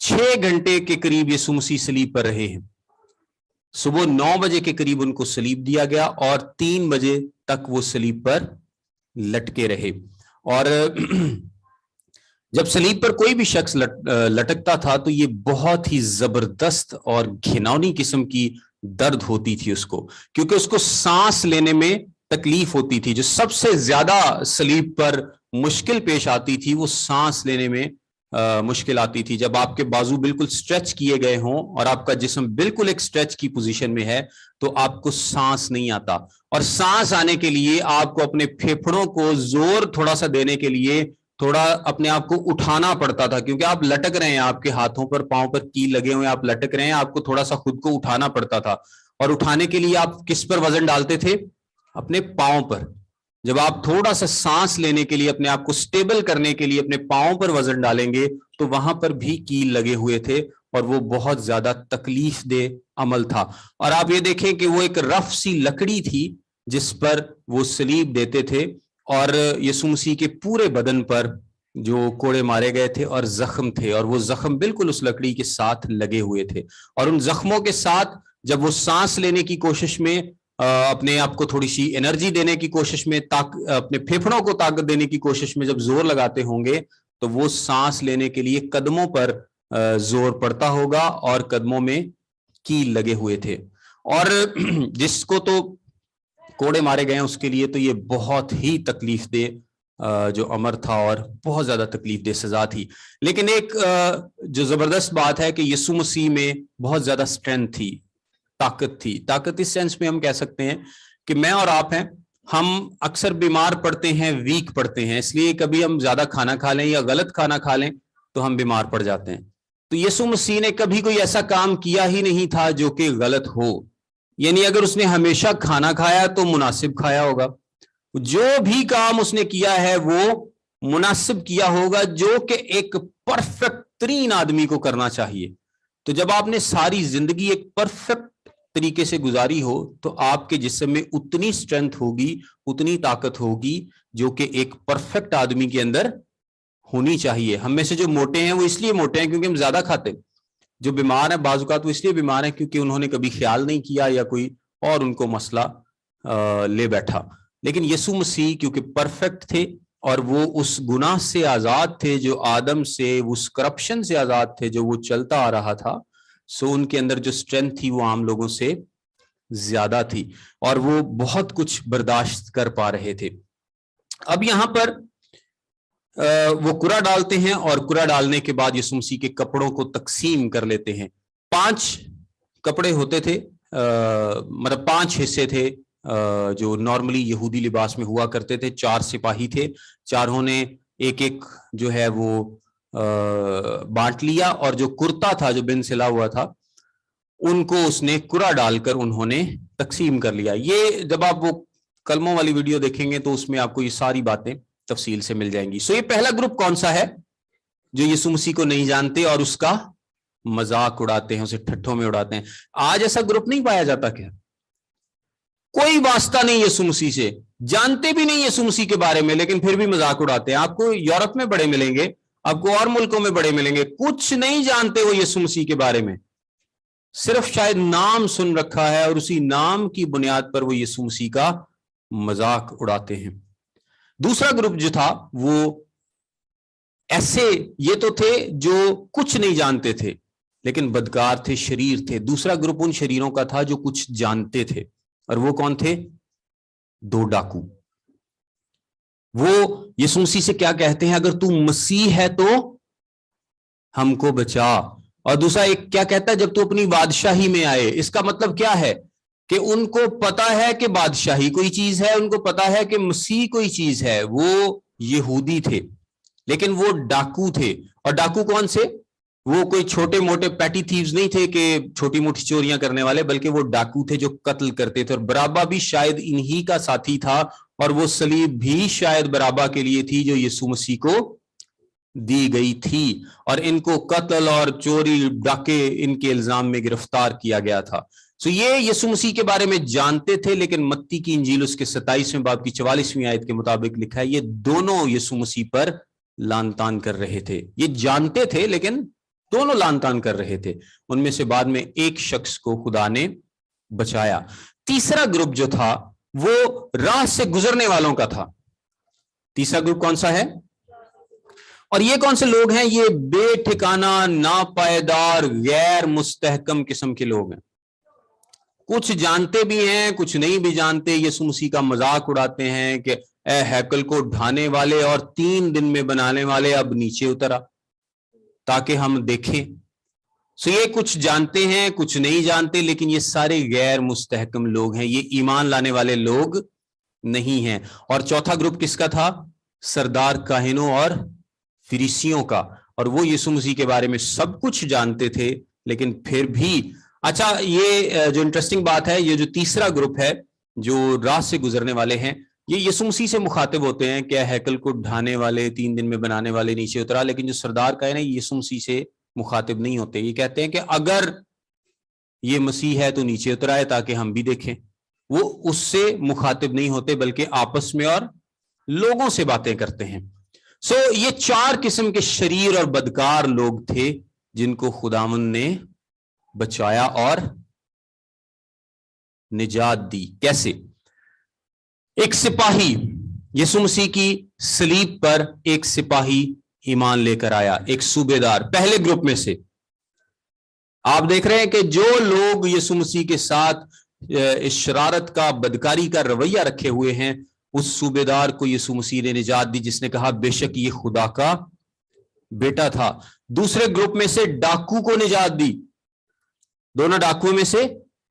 6 घंटे के करीब यीशु मसीह सलीब पर रहे हैं। सुबह 9 बजे के करीब उनको सलीब दिया गया और 3 बजे तक वो सलीब पर लटके रहे। और जब सलीब पर कोई भी शख्स लटकता था तो ये बहुत ही जबरदस्त और घिनौनी किस्म की दर्द होती थी उसको, क्योंकि उसको सांस लेने में तकलीफ होती थी। जो सबसे ज्यादा सलीब पर मुश्किल पेश आती थी वो सांस लेने में मुश्किल आती थी। जब आपके बाजू बिल्कुल स्ट्रेच किए गए हों और आपका जिस्म बिल्कुल एक स्ट्रेच की पोजीशन में है तो आपको सांस नहीं आता, और सांस आने के लिए आपको अपने फेफड़ों को जोर थोड़ा सा देने के लिए थोड़ा अपने आप को उठाना पड़ता था, क्योंकि आप लटक रहे हैं, आपके हाथों पर पांव पर कील लगे हुए, आप लटक रहे हैं, आपको थोड़ा सा खुद को उठाना पड़ता था। और उठाने के लिए आप किस पर वजन डालते थे? अपने पांव पर। जब आप थोड़ा सा सांस लेने के लिए, अपने आप को स्टेबल करने के लिए अपने पांव पर वजन डालेंगे तो वहां पर भी कील लगे हुए थे, और वो बहुत ज्यादा तकलीफ दे अमल था। और आप ये देखें कि वो एक रफ सी लकड़ी थी जिस पर वो सलीब देते थे, और यीशु मसीह के पूरे बदन पर जो कोड़े मारे गए थे और जख्म थे, और वो जख्म बिल्कुल उस लकड़ी के साथ लगे हुए थे, और उन जख्मों के साथ جب وہ سانس لینے کی کوشش میں اپنے آپ کو تھوڑی سی انرجی دینے کی کوشش میں اپنے پھیپھڑوں کو طاقت دینے کی کوشش میں جب زور لگاتے ہوں گے تو وہ سانس لینے کے لیے قدموں پر زور پڑتا ہوگا اور قدموں میں کیل لگے ہوئے تھے. اور جس کو تو کوڑے مارے گئے ہیں اس کے لیے تو یہ بہت ہی تکلیف دہ جو امر تھا اور بہت زیادہ تکلیف دہ سزا تھی. لیکن ایک جو زبردست بات ہے کہ یسوع مسیح میں بہت زیادہ اسٹرینتھ تھی, طاقت تھی. طاقت اس سینس میں ہم کہہ سکتے ہیں کہ میں اور آپ ہیں, ہم اکثر بیمار پڑتے ہیں, ویک پڑتے ہیں, اس لیے کبھی ہم زیادہ کھانا کھا لیں یا غلط کھانا کھا لیں تو ہم بیمار پڑ جاتے ہیں. تو یسوع مسیح نے کبھی کوئی ایسا کام کیا ہی نہیں تھا جو کہ غلط ہو, یعنی اگر اس نے ہمیشہ کھانا کھایا تو مناسب کھایا ہوگا, جو بھی کام اس نے کیا ہے وہ مناسب کیا ہوگا, جو کہ ایک پرفیکٹ ترین آدمی کو کرنا چاہیے. تو جب آپ نے ساری زندگی ایک پرفیکٹ طریقے سے گزاری ہو تو آپ کے جسم میں اتنی اسٹرینتھ ہوگی, اتنی طاقت ہوگی جو کہ ایک پرفیکٹ آدمی کے اندر ہونی چاہیے. ہم میں سے جو موٹے ہیں وہ اس لیے موٹے ہیں کیونکہ ہم زیادہ کھاتے ہیں, جو بیمار ہیں بعض اوقات وہ اس لیے بیمار ہیں کیونکہ انہوں نے کبھی خیال نہیں کیا یا کوئی اور ان کو مسئلہ لے بیٹھا. لیکن یسوع مسیح کیونکہ پرفیکٹ تھے اور وہ اس گناہ سے آزاد تھے جو آدم سے, اس کرپشن سے آزاد تھے جو وہ چلتا آ رہا تھا, سو ان کے اندر جو اسٹرینتھ تھی وہ عام لوگوں سے زیادہ تھی اور وہ بہت کچھ برداشت کر پا رہے تھے. اب یہاں پر وہ کرا ڈالتے ہیں اور کرا ڈالنے کے بعد یسوع مسیح کے کپڑوں کو تقسیم کر لیتے ہیں. 5 کپڑے ہوتے تھے, مطلب 5 حصے تھے جو نارملی یہودی لباس میں ہوا کرتے تھے. 4 سپاہی تھے, چاروں نے ایک ایک جو ہے وہ بانٹ لیا اور جو کرتا تھا جو بن سلا ہوا تھا ان کو اس نے کرا ڈال کر انہوں نے تقسیم کر لیا. یہ جب آپ وہ کلموں والی ویڈیو دیکھیں گے تو اس میں آپ کو یہ ساری باتیں تفصیل سے مل جائیں گی. سو یہ پہلا گروپ کون سا ہے؟ جو یسوع مسیح کو نہیں جانتے اور اس کا مذاق اڑاتے ہیں, اسے ٹھٹھوں میں اڑاتے ہیں. آج ایسا گروپ نہیں پایا جاتا کیا؟ کوئی واسطہ نہیں یسوع مسیح سے, جانتے بھی نہیں یسوع مسیح کے بارے میں, لیکن پھر بھی مذاق اڑاتے ہیں. آپ کو یورپ میں بڑے ملیں گے, آپ کو اور ملکوں میں بڑے ملیں گے, کچھ نہیں جانتے وہ یسوع مسیح کے بارے میں, صرف شاید نام سن رکھا ہے اور اسی نام کی بنیاد پر وہ یسوع مسیح کا مذاق اڑاتے ہیں. دوسرا گروپ جو تھا وہ ایسے یہ تو تھے جو کچھ نہیں جانتے تھے لیکن بدکار تھے, شریر تھے. دوسرا گروپ ان شریروں کا تھا جو کچھ جانتے تھے, اور وہ کون تھے؟ 2 ڈاکو. وہ یسوع مسیح سے کیا کہتے ہیں؟ اگر تو مسیح ہے تو ہم کو بچا. اور دوسرا ایک کیا کہتا ہے؟ جب تو اپنی بادشاہی میں آئے. اس کا مطلب کیا ہے کہ ان کو پتا ہے کہ بادشاہی کوئی چیز ہے, ان کو پتا ہے کہ مسیح کوئی چیز ہے. وہ یہودی تھے لیکن وہ ڈاکو تھے. اور ڈاکو کون سے؟ وہ کوئی چھوٹے موٹے پیٹی تھیوز نہیں تھے کہ چھوٹی موٹی چوریاں کرنے والے, بلکہ وہ ڈاکو تھے جو قتل کرتے تھے. اور برابا بھی شاید انہی کا ساتھی تھا, اور وہ صلیب بھی شاید برابا کے لیے تھی جو یسوع مسیح کو دی گئی تھی, اور ان کو قتل اور چوری ڈاکے ان کے الزام میں گرفتار کیا گیا تھا. سو یہ یسوع مسیح کے بارے میں جانتے تھے, لیکن متی کی انجیل اس کے 27ویں باب کی 44ویں آیت کے مطابق لکھا ہے یہ دونوں یسوع مسیح پر لعن طعن کر رہے تھے. یہ جانتے تھے لیکن دونوں لعن طعن کر رہے تھے. ان میں سے بعد میں ایک شخص کو خدا نے بچایا. تیسرا گروپ جو تھا وہ راہ سے گزرنے والوں کا تھا. تیسرا گروپ کون سا ہے؟ اور یہ کون سے لوگ ہیں؟ یہ بے ٹھکانہ, ناپائیدار, غیر مستحکم قسم کے لوگ ہیں. کچھ جانتے بھی ہیں, کچھ نہیں بھی جانتے. یسوع مسیح کا مذاق اڑاتے ہیں کہ اے ہیکل کو ڈھانے والے اور 3 دن میں بنانے والے, اب نیچے اترا تاکہ ہم دیکھیں. سو یہ کچھ جانتے ہیں, کچھ نہیں جانتے, لیکن یہ سارے غیر مستحکم لوگ ہیں, یہ ایمان لانے والے لوگ نہیں ہیں. اور چوتھا گروپ کس کا تھا؟ سردار کاہنوں اور فریسیوں کا. اور وہ یسوع مسیح کے بارے میں سب کچھ جانتے تھے لیکن پھر بھی. اچھا, یہ جو انٹرسٹنگ بات ہے, یہ جو تیسرا گروپ ہے جو راہ سے گزرنے والے ہیں, یہ یسوع مسیح سے مخاطب ہوتے ہیں کہ ہیکل کو ڈھانے والے, 3 دن میں بنانے والے نیچے اترا. لیکن جو سردار کا ہے نا, یسوع مسیح سے مخاطب نہیں ہوتے. یہ کہتے ہیں کہ اگر یہ مسیح ہے تو نیچے اترائے تاکہ ہم بھی دیکھیں. وہ اس سے مخاطب نہیں ہوتے بلکہ آپس میں اور لوگوں سے باتیں کرتے ہیں. سو یہ 4 قسم کے شریر اور بدکار لوگ تھے جن کو خداوند نے بچایا اور निजात दी। कैसे? एक सिपाही, यीशु मसीह की सलीब पर एक सिपाही ईमान लेकर आया, एक सूबेदार, पहले ग्रुप में से। आप देख रहे हैं कि जो लोग यीशु मसीह के साथ इस शरारत का, बदकारी का रवैया रखे हुए हैं, उस सूबेदार को यीशु मसीह ने निजात दी, जिसने कहा बेशक ये खुदा का बेटा था। दूसरे ग्रुप में से डाकू को निजात दी, दोनों डाकुओं में से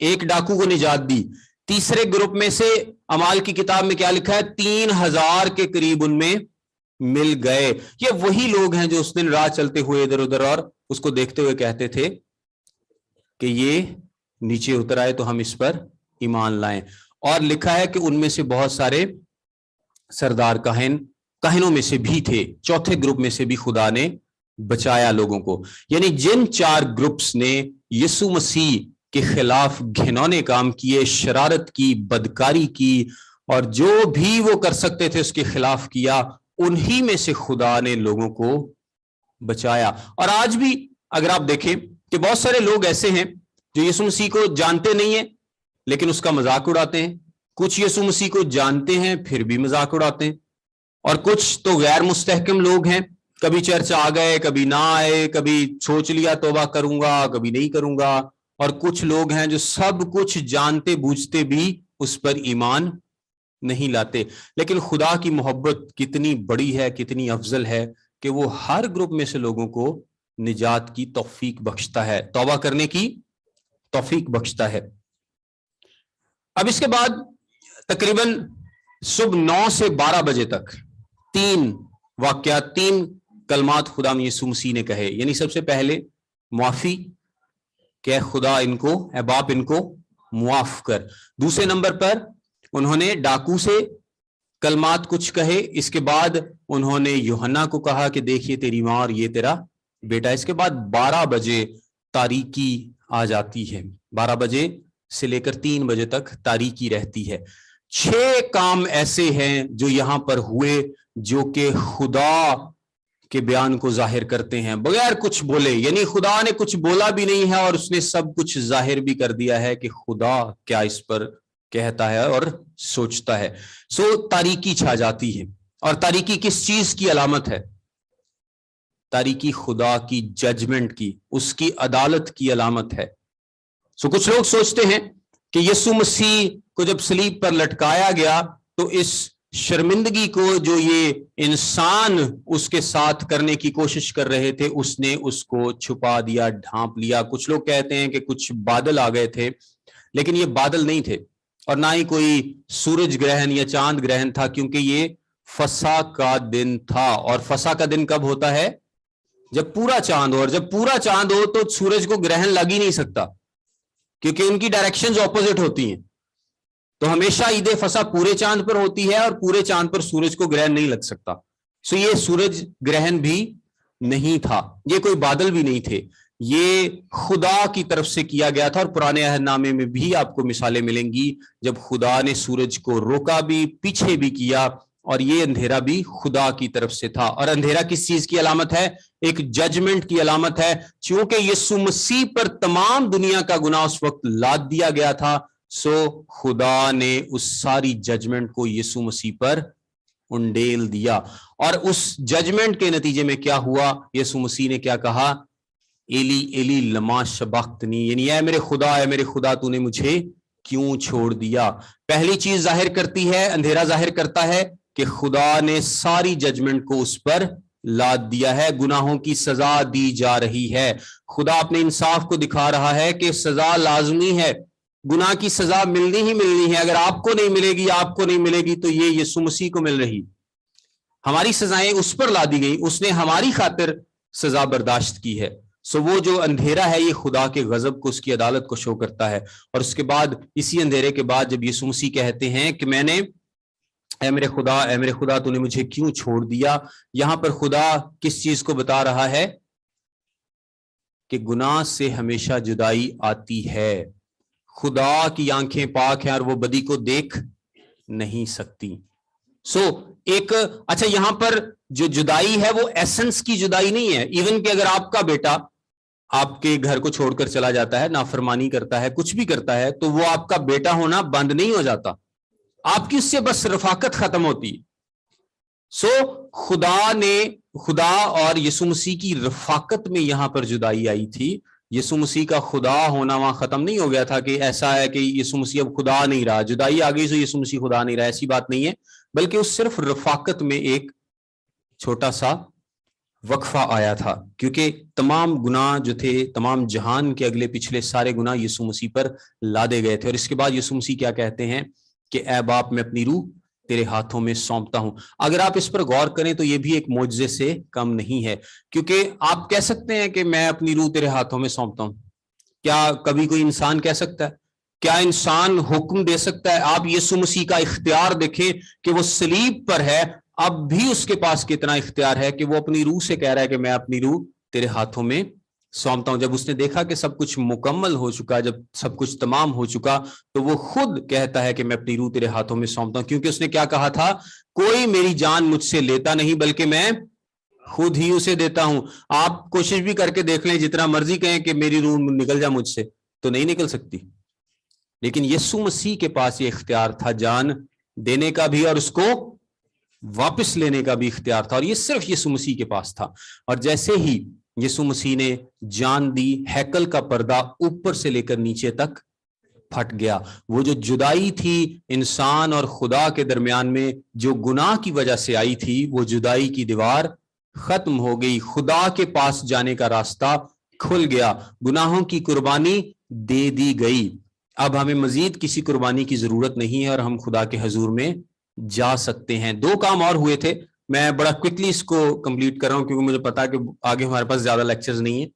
एक डाकू को निजात दी। तीसरे ग्रुप में से अमाल की किताब में क्या लिखा है, 3000 के करीब उनमें मिल गए। ये वही लोग हैं जो उस दिन राह चलते हुए इधर उधर और उसको देखते हुए कहते थे कि ये नीचे उतर आए तो हम इस पर ईमान लाएं। और लिखा है कि उनमें से बहुत सारे सरदार काहिनों में से भी थे। चौथे ग्रुप में से भी खुदा ने बचाया लोगों को। यानी जिन 4 ग्रुप्स ने यीशु मसीह के खिलाफ घिनौने काम किए, शरारत की, बदकारी की, और जो भी वो कर सकते थे उसके खिलाफ किया, उन्हीं में से खुदा ने लोगों को बचाया। और आज भी अगर आप देखें कि बहुत सारे लोग ऐसे हैं जो यीशु मसीह को जानते नहीं है लेकिन उसका मजाक उड़ाते हैं। कुछ यीशु मसीह को जानते हैं फिर भी मजाक उड़ाते हैं। और कुछ तो गैर मुस्तहकम लोग हैं, कभी चर्च आ गए, कभी ना आए, कभी सोच लिया तौबा करूंगा, कभी नहीं करूंगा। और कुछ लोग हैं जो सब कुछ जानते बूझते भी उस पर ईमान नहीं लाते। लेकिन खुदा की मोहब्बत कितनी बड़ी है, कितनी अफजल है कि वो हर ग्रुप में से लोगों को निजात की तौफीक बख्शता है, तौबा करने की तौफीक बख्शता है। अब इसके बाद तकरीबन सुबह 9 से 12 बजे तक 3 वाकयात, 3 कलमात खुदा यीशु मसीह ने कहे। यानी सबसे पहले मुआफी, कि खुदा इनको, ए बाप इनको मुआफ कर। दूसरे नंबर पर उन्होंने डाकू से कलमात कुछ कहे। इसके बाद उन्होंने यूहन्ना को कहा कि देखिए तेरी मां और ये तेरा बेटा। इसके बाद 12 बजे तारीकी आ जाती है, 12 बजे से लेकर 3 बजे तक तारीकी रहती है। 6 काम ऐसे हैं जो यहां पर हुए जो कि खुदा के बयान को जाहिर करते हैं बगैर कुछ बोले। यानी खुदा ने कुछ बोला भी नहीं है और उसने सब कुछ जाहिर भी कर दिया है कि खुदा क्या इस पर कहता है और सोचता है। सो तारीकी छा जाती है। और तारीकी किस चीज की अलामत है? तारीकी खुदा की जजमेंट की, उसकी अदालत की अलामत है। सो कुछ लोग सोचते हैं कि यीशु मसीह को जब सलीब पर लटकाया गया तो इस शर्मिंदगी को जो ये इंसान उसके साथ करने की कोशिश कर रहे थे, उसने उसको छुपा दिया, ढांप लिया। कुछ लोग कहते हैं कि कुछ बादल आ गए थे, लेकिन ये बादल नहीं थे और ना ही कोई सूरज ग्रहण या चांद ग्रहण था, क्योंकि ये फसा का दिन था। और फसा का दिन कब होता है? जब पूरा चांद हो। और जब पूरा चांद हो तो सूरज को ग्रहण लग ही नहीं सकता, क्योंकि उनकी डायरेक्शंस ऑपोजिट होती हैं। तो हमेशा ईद फसा पूरे चांद पर होती है और पूरे चांद पर सूरज को ग्रहण नहीं लग सकता। सो ये सूरज ग्रहण भी नहीं था, ये कोई बादल भी नहीं थे, ये खुदा की तरफ से किया गया था। और पुराने अहदनामे में भी आपको मिसालें मिलेंगी जब खुदा ने सूरज को रोका भी, पीछे भी किया, और ये अंधेरा भी खुदा की तरफ से था। और अंधेरा किस चीज की अलामत है? एक जजमेंट की अलामत है। चूंकि यीशु मसीह पर तमाम दुनिया का गुनाह उस वक्त लाद दिया गया था, सो खुदा ने उस सारी जजमेंट को यीशु मसीह पर उंडेल दिया। और उस जजमेंट के नतीजे में क्या हुआ? यीशु मसीह ने क्या कहा? एली एली लमा शबक्तनी, यानी ऐ मेरे खुदा तूने मुझे क्यों छोड़ दिया। पहली चीज जाहिर करती है, अंधेरा जाहिर करता है कि खुदा ने सारी जजमेंट को उस पर लाद दिया है, गुनाहों की सजा दी जा रही है। खुदा अपने इंसाफ को दिखा रहा है कि सजा लाजमी है, गुनाह की सजा मिलनी ही मिलनी है। अगर आपको नहीं मिलेगी तो ये यीशु मसीह को मिल रही। हमारी सजाएं उस पर ला दी गई, उसने हमारी खातिर सजा बर्दाश्त की है। सो वो जो अंधेरा है ये खुदा के गजब को, उसकी अदालत को शो करता है। और उसके बाद, इसी अंधेरे के बाद, जब यीशु मसीह कहते हैं कि ऐ मेरे खुदा तूने मुझे क्यों छोड़ दिया, यहां पर खुदा किस चीज को बता रहा है? कि गुनाह से हमेशा जुदाई आती है। खुदा की आंखें पाक हैं और वो बदी को देख नहीं सकती। यहां पर जो जुदाई है वो एसेंस की जुदाई नहीं है। इवन कि अगर आपका बेटा آپ کے گھر کو چھوڑ کر چلا جاتا ہے, نافرمانی کرتا ہے, کچھ بھی کرتا ہے, تو وہ آپ کا بیٹا ہونا بند نہیں ہو جاتا, آپ کی اس سے بس رفاقت ختم ہوتی ہے. خدا اور یسوع مسیح کی رفاقت میں یہاں پر جدائی آئی تھی. یسوع مسیح کا خدا ہونا وہاں ختم نہیں ہو گیا تھا کہ ایسا ہے کہ یسوع مسیح اب خدا نہیں رہا, جدائی آ گئی تو یسوع مسیح خدا نہیں رہا, ایسی بات نہیں ہے, بلکہ اس صرف رفاقت میں ایک چھوٹا سا وقفہ آیا تھا, کیونکہ تمام گناہ جو تھے, تمام جہان کے اگلے پچھلے سارے گناہ یسوع مسیح پر لادے گئے تھے. اور اس کے بعد یسوع مسیح کیا کہتے ہیں کہ اے باپ میں اپنی روح تیرے ہاتھوں میں سونپتا ہوں. اگر آپ اس پر غور کریں تو یہ بھی ایک معجزے سے کم نہیں ہے, کیونکہ آپ کہہ سکتے ہیں کہ میں اپنی روح تیرے ہاتھوں میں سونپتا ہوں. کیا کبھی کوئی انسان کہہ سکتا ہے؟ کیا انسان حکم دے سکتا ہے؟ آپ یسوع مسیح کا اختیار دیکھیں کہ وہ صلیب پر ہے, اب بھی اس کے پاس کتنا اختیار ہے کہ وہ اپنی روح سے کہہ رہا ہے کہ میں اپنی روح تیرے ہاتھوں میں سونپتا ہوں. جب اس نے دیکھا کہ سب کچھ مکمل ہو چکا, جب سب کچھ تمام ہو چکا, تو وہ خود کہتا ہے کہ میں اپنی روح تیرے ہاتھوں میں سونپتا ہوں, کیونکہ اس نے کیا کہا تھا, کوئی میری جان مجھ سے لیتا نہیں بلکہ میں خود ہی اسے دیتا ہوں. آپ کوشش بھی کر کے دیکھ لیں, جتنا مرضی کہیں کہ میری روح نکل جا مجھ سے, تو نہیں نکل سکتی. لیکن یسوع مسیح کے پاس یہ اختیار تھا جان دینے کا بھی اور اس کو واپس لینے کا بھی اختیار تھا, اور یہ صرف یسوع مسیح کے پاس تھا. اور جیسے ہی یسوع مسیح نے جان دی, ہیکل کا پردہ اوپر سے لے کر نیچے تک پھٹ گیا. وہ جو جدائی تھی انسان اور خدا کے درمیان میں, جو گناہ کی وجہ سے آئی تھی, وہ جدائی کی دیوار ختم ہو گئی. خدا کے پاس جانے کا راستہ کھل گیا, گناہوں کی قربانی دے دی گئی. اب ہمیں مزید کسی قربانی کی ضرورت نہیں ہے اور ہم خدا کے حضور میں جا سکتے ہیں. 2 کام اور ہوئے تھے, میں بڑا کوئکلی اس کو کمپلیٹ کر رہا ہوں کیونکہ مجھے پتا کہ آگے ہمارے پاس زیادہ لیکچرز نہیں ہیں.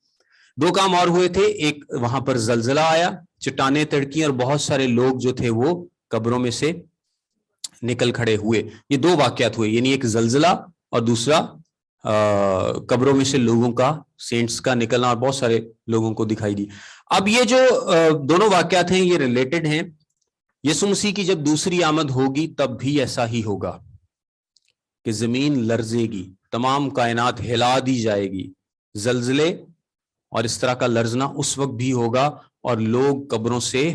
2 کام اور ہوئے تھے. ایک, وہاں پر زلزلہ آیا, چٹانیں تڑکی اور بہت سارے لوگ جو تھے وہ قبروں میں سے نکل کھڑے ہوئے. یہ 2 واقعات ہوئے, یعنی ایک زلزلہ اور دوسرا قبروں میں سے لوگوں کا, سینٹس کا نکلنا, اور بہت سارے لوگوں کو دکھائی دی. اب یہ جو دونوں واقعات ہیں یہ ریلیٹڈ ہیں. یسوع مسیح کی جب دوسری آمد ہوگی تب بھی ایسا ہی ہوگا کہ زمین لرزے گی, تمام کائنات ہلا دی جائے گی. زلزلے اور اس طرح کا لرزنا اس وقت بھی ہوگا اور لوگ قبروں سے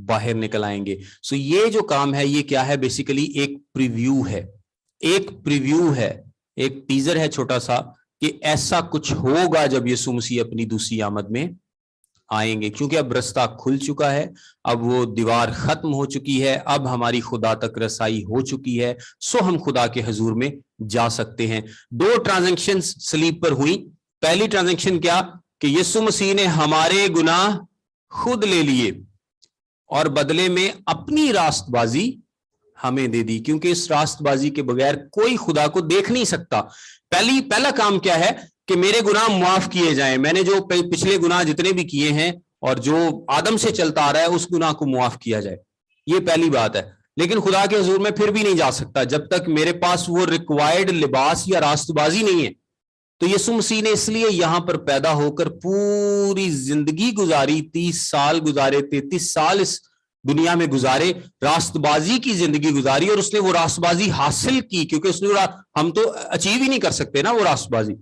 باہر نکل آئیں گے. سو یہ جو کام ہے یہ کیا ہے, بیسیکلی ایک پریویو ہے, ایک ٹیزر ہے چھوٹا سا کہ ایسا کچھ ہوگا جب یسوع مسیح اپنی دوسری آمد میں آئیں گے. کیونکہ اب رستہ کھل چکا ہے, اب وہ دیوار ختم ہو چکی ہے, اب ہماری خدا تک رسائی ہو چکی ہے, سو ہم خدا کے حضور میں جا سکتے ہیں. 2 ٹرانزیکشنز صلیب پر ہوئی. پہلی ٹرانزیکشن کیا کہ یسوع مسیح نے ہمارے گناہ خود لے لیے اور بدلے میں اپنی راست بازی ہمیں دے دی, کیونکہ اس راست بازی کے بغیر کوئی خدا کو دیکھ نہیں سکتا. پہلا کام کیا ہے کہ میرے گناہ معاف کیے جائیں. میں نے جو پچھلے گناہ جتنے بھی کیے ہیں اور جو آدم سے چلتا آ رہا ہے اس گناہ کو معاف کیا جائے, یہ پہلی بات ہے. لیکن خدا کے حضور میں پھر بھی نہیں جا سکتا جب تک میرے پاس وہ ریکوائرڈ لباس یا راست بازی نہیں ہے. تو یسوع مسیح نے اس لیے یہاں پر پیدا ہو کر پوری زندگی گزاری, 30 سال گزارے, 33 سال اس دنیا میں گزارے, راست بازی کی زندگی گزاری, اور اس نے وہ راست بازی حاصل کی. کیونکہ اس نے ہم تو اچیو ہی نہیں کر سکتے نا وہ راست بازی.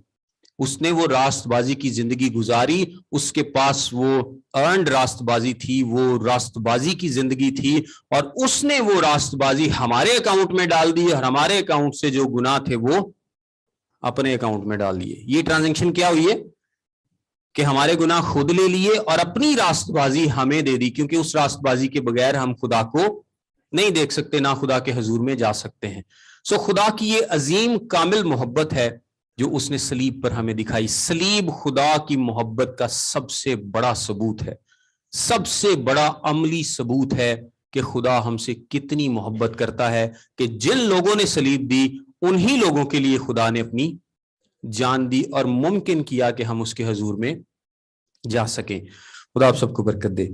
اس نے وہ راست بازی کی زندگی گزاری, اس کے پاس وہ ارنڈ راست بازی تھی, وہ راست بازی کی زندگی تھی, اور اس نے وہ راست بازی ہمارے اکاؤنٹ میں ڈال دی, اور ہمارے اکاؤنٹ سے جو گناہ تھے وہ اپنے اکاؤنٹ میں ڈال دیے. یہ ٹرانزیکشن کیا ہوئی ہے کہ ہمارے گناہ خود لے لیے اور اپنی راست بازی ہمیں دے دی, کیونکہ اس راست بازی کے بغیر ہم خدا کو نہیں دیکھ سکتے, نہ خدا کے حضور میں جا سکتے ہیں. سو خدا کی یہ عظیم کامل محبت ہے جو اس نے صلیب پر ہمیں دکھائی. صلیب خدا کی محبت کا سب سے بڑا ثبوت ہے, سب سے بڑا عملی ثبوت ہے کہ خدا ہم سے کتنی محبت کرتا ہے, کہ جن لوگوں نے صلیب دی انہی لوگوں کے لیے خدا نے اپنی جان دی اور ممکن کیا کہ ہم اس کے حضور میں جا سکیں. خدا آپ سب کو برکت دے.